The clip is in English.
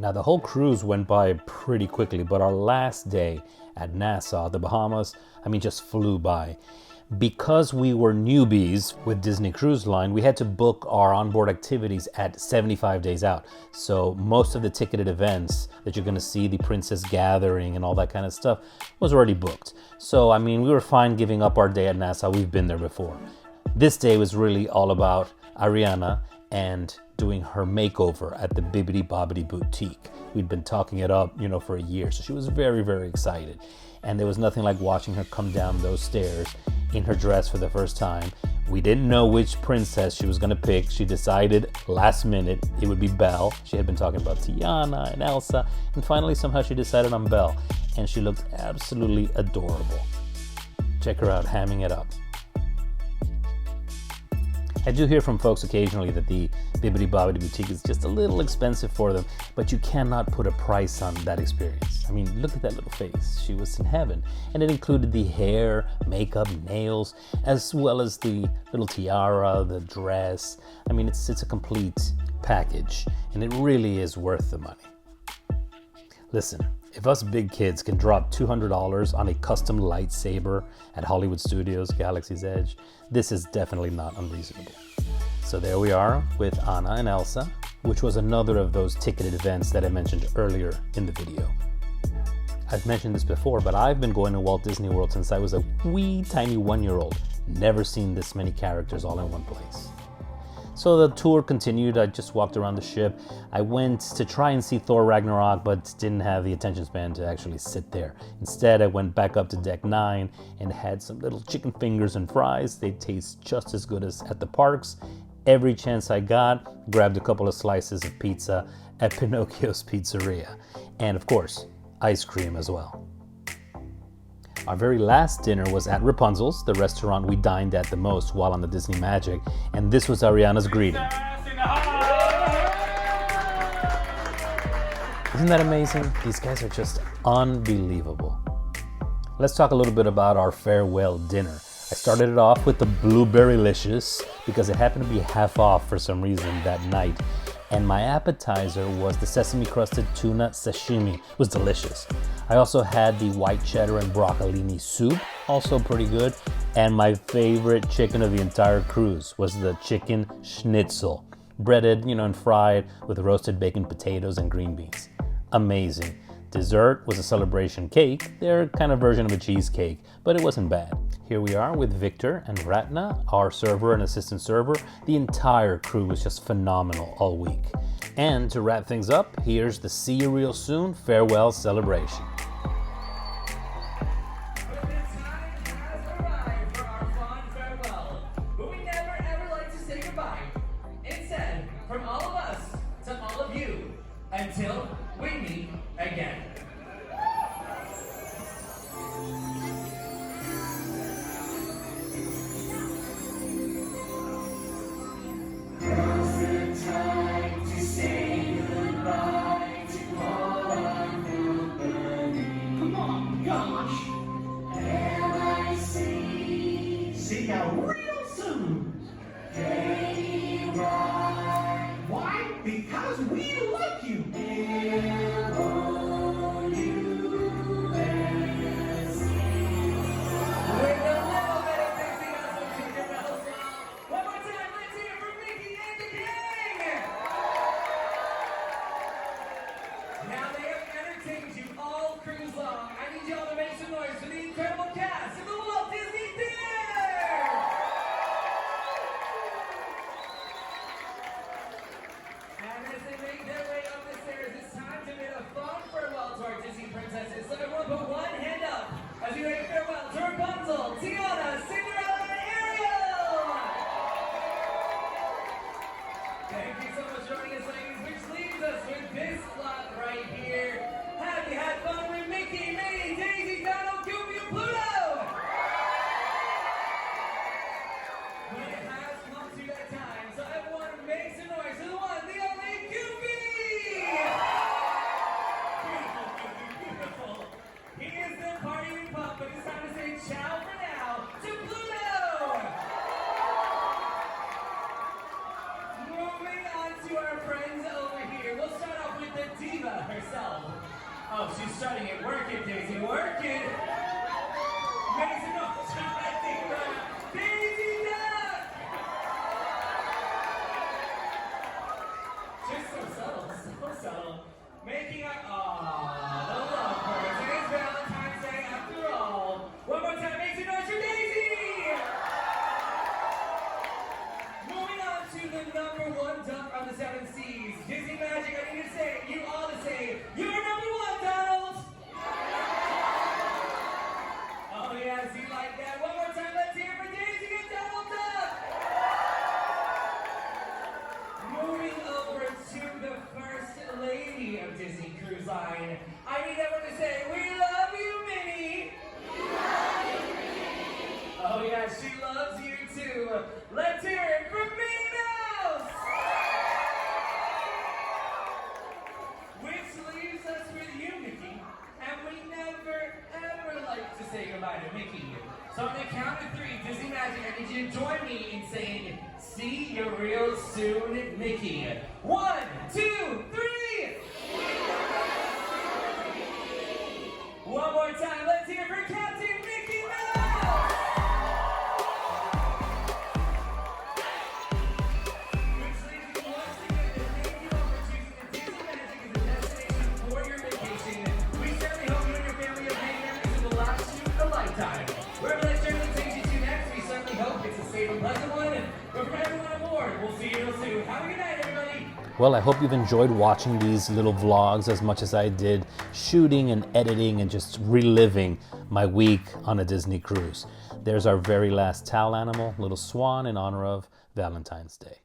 Now, the whole cruise went by pretty quickly, but our last day at Nassau, the Bahamas, just flew by. Because we were newbies with Disney Cruise Line, we had to book our onboard activities at 75 days out. So most of the ticketed events that you're going to see, the Princess Gathering and all that kind of stuff, was already booked. So, we were fine giving up our day at Nassau. We've been there before. This day was really all about Arianna and doing her makeover at the Bibbidi Bobbidi Boutique. We'd been talking it up, for a year. So she was very, very excited. And there was nothing like watching her come down those stairs in her dress for the first time. We didn't know which princess she was going to pick. She decided last minute it would be Belle. She had been talking about Tiana and Elsa. And finally, somehow she decided on Belle. And she looked absolutely adorable. Check her out, hamming it up. I do hear from folks occasionally that the Bibbidi Bobbidi Boutique is just a little expensive for them, but you cannot put a price on that experience. Look at that little face. She was in heaven. And it included the hair, makeup, nails, as well as the little tiara, the dress. It's a complete package, and it really is worth the money. Listen, if us big kids can drop $200 on a custom lightsaber at Hollywood Studios, Galaxy's Edge, this is definitely not unreasonable. So there we are with Anna and Elsa, which was another of those ticketed events that I mentioned earlier in the video. I've mentioned this before, but I've been going to Walt Disney World since I was a wee tiny 1-year-old. Never seen this many characters all in one place. So the tour continued. I just walked around the ship. I went to try and see Thor Ragnarok, but didn't have the attention span to actually sit there. Instead, I went back up to deck 9 and had some little chicken fingers and fries. They taste just as good as at the parks. Every chance I got, grabbed a couple of slices of pizza at Pinocchio's Pizzeria. And of course, ice cream as well. Our very last dinner was at Rapunzel's, the restaurant we dined at the most while on the Disney Magic, and this was Arianna's greeting. Isn't that amazing? These guys are just unbelievable. Let's talk a little bit about our farewell dinner. I started it off with the Blueberry-licious because it happened to be half off for some reason that night. And my appetizer was the sesame crusted tuna sashimi. It was delicious. I also had the white cheddar and broccolini soup, also pretty good. And my favorite chicken of the entire cruise was the chicken schnitzel, breaded, and fried with roasted bacon, potatoes, and green beans. Amazing. Dessert was a celebration cake, their kind of version of a cheesecake, but it wasn't bad. Here we are with Victor and Ratna, our server and assistant server. The entire crew was just phenomenal all week. And to wrap things up, here's the See You Real Soon farewell celebration. Until we meet again. Now's the time to say goodbye to all our company. Come on, gosh. L-I-C. See ya real soon. K-Y. Why? Because we like you. And as they make their way up this strutting it. Work it, Daisy, work it. Make some noise for Daisy Duck. Just so subtle, so subtle. Making our, the love birds. It is Valentine's Day after all. One more time, make some noise for Daisy. Moving on to the number one duck on the 7 seas. Disney Magic, I need to say, you all to say, you're number one, Donald. Oh yes, you like that. One more time, let's hear it for Daisy and Donald Duck. Moving over to the first lady of Disney Cruise Line. I need everyone to say, we love you, Minnie. Oh yeah, she loves you too. Let's hear it from Minnie Mouse. Which leaves us with you, Mickey. And we never, ever like to say goodbye to Mickey. So on the count of 3, Disney Magic, I need you to join me in saying, see you real soon, Mickey. 1, 2, 3. One more time, let's hear it for Captain Mickey Mouse. Which leaves me once again to thank you all for choosing the Disney Magic as a destination for your vacation. We certainly hope you and your family have made memories that will last you a lifetime. Wherever that journey takes you to next, we certainly hope it's a safe and pleasant one. But for everyone aboard, we'll see you real soon. Have a good night, everybody. Well, I hope you've enjoyed watching these little vlogs as much as I did shooting and editing and just reliving my week on a Disney cruise. There's our very last towel animal, little swan, in honor of Valentine's Day.